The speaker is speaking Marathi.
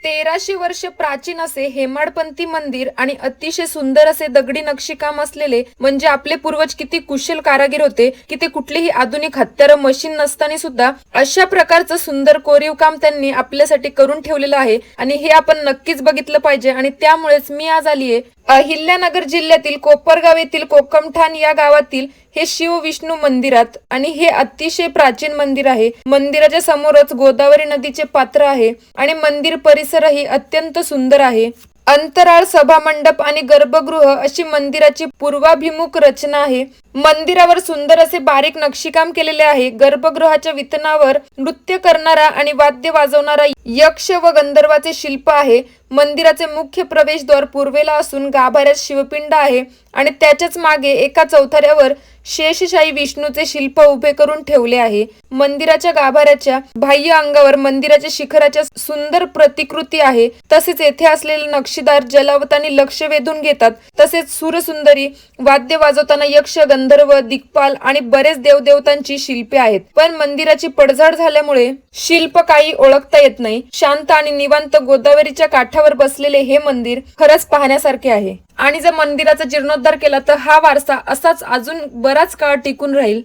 1300 वर्ष प्राचीन असे हेमाडपंथी मंदिर आणि अतिशय सुंदर असे दगडी नक्षीकाम असलेले म्हणजे आपले पूर्वज किती कुशल कारागीर होते की ते कुठलीही आधुनिक हत्यार मशीन नसताना सुद्धा अशा प्रकारचं सुंदर कोरीव काम त्यांनी आपल्यासाठी करून ठेवलेलं आहे आणि हे आपण नक्कीच बघितलं पाहिजे। आणि त्यामुळेच मी आज आलीये अहिल्यानगर जिल्ह्यातील कोपरगाव येथील कोकमठाण या गावातील हे शिव विष्णू मंदिरात आणि हे अतिशय प्राचीन मंदिर आहे। मंदिराच्या समोरच गोदावरी नदीचे पात्र आहे आणि मंदिर परिसरही अत्यंत सुंदर आहे। अंतराळ सभा मंडप आणि गर्भगृह अशी मंदिराची पूर्वाभिमुख रचना आहे। मंदिरावर सुंदर असे बारीक नक्षीकाम केलेले आहे। गर्भगृहाच्या वितनावर नृत्य करणारा आणि वाद्य वाजवणारा यक्ष व गंधर्वाचे शिल्प आहे। मंदिराचे मुख्य प्रवेशद्वार पूर्वेला असून गाभाऱ्यात शिवपिंड आहे आणि त्याच्याच मागे एका चौथऱ्यावर शेषशाही विष्णूचे शिल्प उभे करून ठेवले आहे। मंदिराच्या गाभाऱ्याच्या बाह्य अंगावर मंदिराच्या शिखराच्या सुंदर प्रतिकृती आहे। तसेच येथे असलेले नक्षीदार जलावतानी लक्ष वेधून घेतात। तसेच सूरसुंदरी वाद्य वाजवताना यक्ष गंधर्व दिग्पाल आणि बरेच देवदेवतांची शिल्पे आहेत। पण मंदिराची पडझड झाल्यामुळे शिल्प काही ओळखता येत नाही। शांत आणि निवांत गोदावरीच्या काठावर बसलेले हे मंदिर खरंच पाहण्यासारखे आहे आणि जर मंदिराचा जीर्णोद्धार केला तर हा वारसा असाच अजून बराच काळ टिकून राहील।